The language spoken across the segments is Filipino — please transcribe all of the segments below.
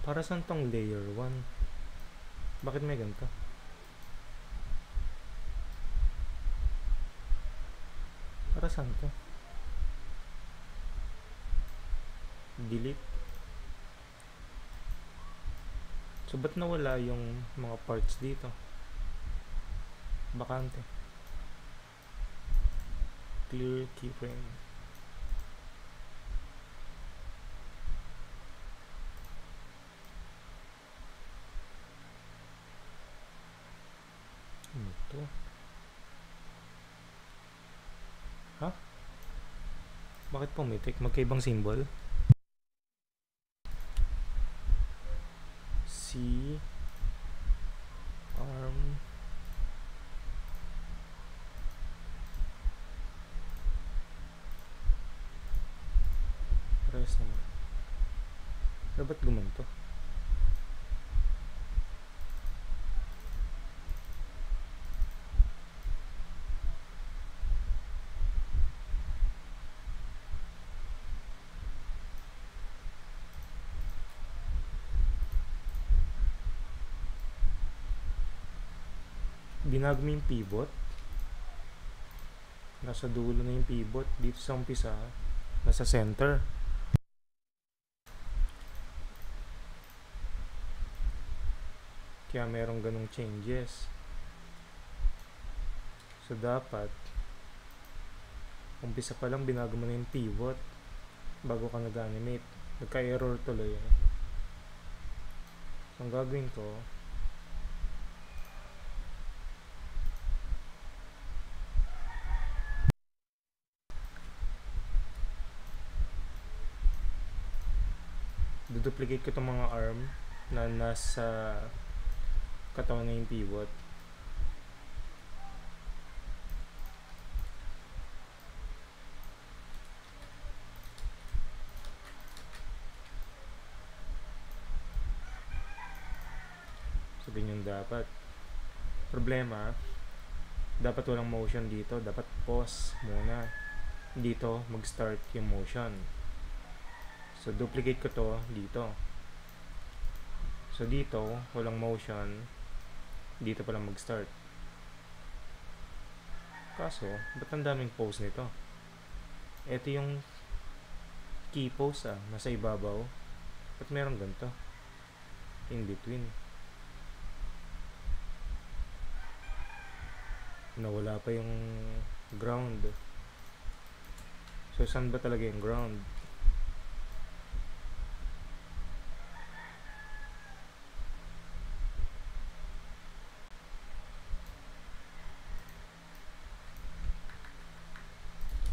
Para saan tong layer 1? Bakit may ganito? Para saan to? Delete. So, ba't nawala yung mga parts dito? Bakante. Clear keyframe. Ano to? Ha? Bakit pumitik? Magkaibang symbol? C arm press naman. Dapat gumanto. Binago mo yung pivot. Nasa dulo na yung pivot. Dito sa umpisa, nasa center. Kaya merong ganong changes. So, dapat umpisa pa lang binago mo na yung pivot bago ka nag-animate. Nagka-error tuloy. So, ang gagawin ko, duplicate ko itong mga arm na nasa katawan na yung pivot. Sabihin yung dapat. Problema, dapat walang motion dito. Dapat pause muna. Dito, mag-start yung motion. So, duplicate ko to dito. So, dito, walang motion. Dito pa lang mag-start. Kaso, ba't ang daming pose nito? Ito yung key pose nasa ibabaw. Ba't meron ganito? In between. Nawala pa yung ground. So, saan ba talaga yung ground?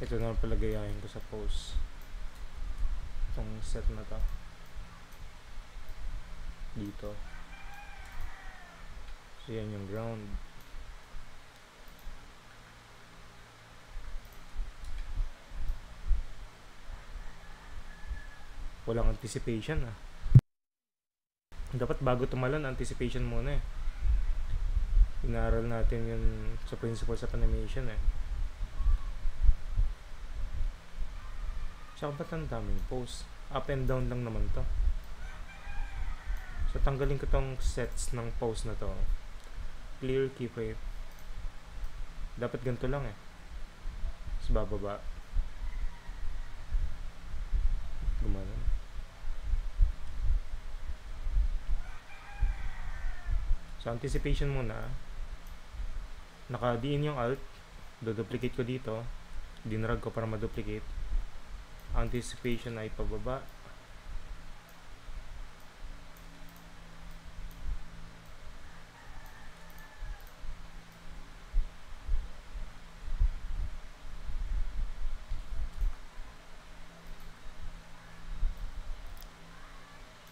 Ito na pala gayahin ko sa pose. Itong set na to. Dito. So, yan yung ground. Walang anticipation Dapat bago tumalon, anticipation muna Inaral natin yun sa principles of animation Tsaka ba't ang daming pose? Up and down lang naman to. So, tanggalin ko tong sets ng pose na to. Clear keyframe. Dapat ganito lang Tapos bababa. Gumana. So, anticipation muna. Naka-diin yung alt. Do-duplicate ko dito. Dinrag ko para ma-duplicate. Anticipation ay pababa.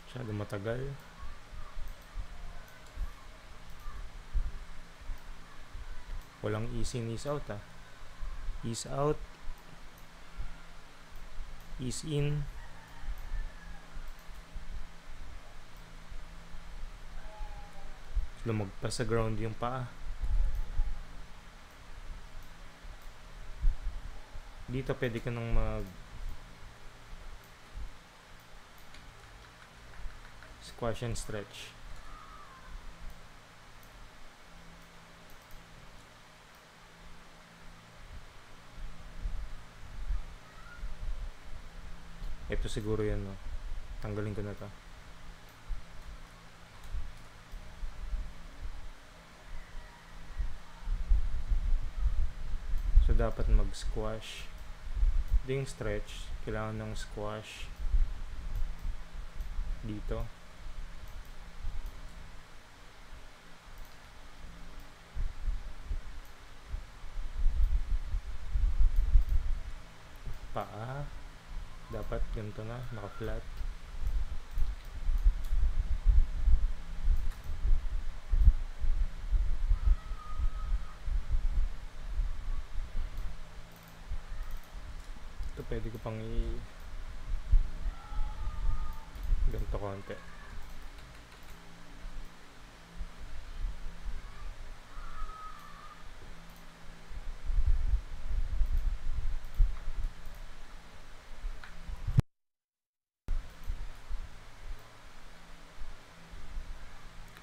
Masyado matagal. Walang ease in, ease out Ease out. Ease in. Lumagpas sa ground yung paa. Dito pwede ka nang Squash and stretch. Ito siguro yan, no? Tanggalin ko na to. So, dapat mag-squash. Ito yung stretch. Kailangan ng squash. Dito. Paa. Dapat ganito na. Naka-flat. Ito pwede ko pang ganito konti.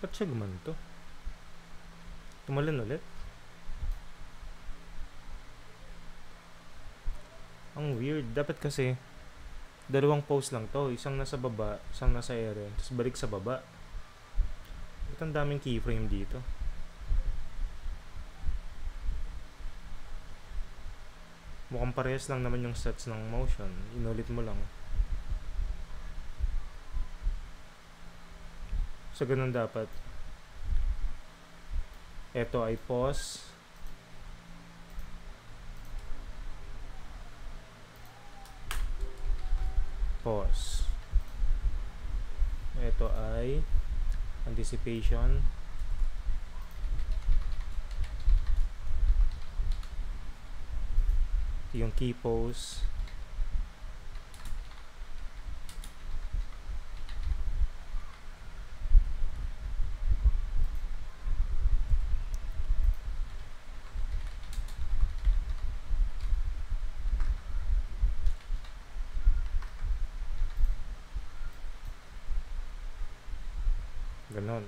Ba't siya gumanto? Tumalon ulit? Ang weird. Dapat kasi dalawang pose lang to. Isang nasa baba, isang nasa ere. Tapos balik sa baba. Ba't ang daming keyframe dito? Mukhang parehas lang naman yung sets ng motion. Inulit mo lang. So, ganun dapat. Ito ay pause. Pause. Ito ay anticipation. Yung key pose. Ganon.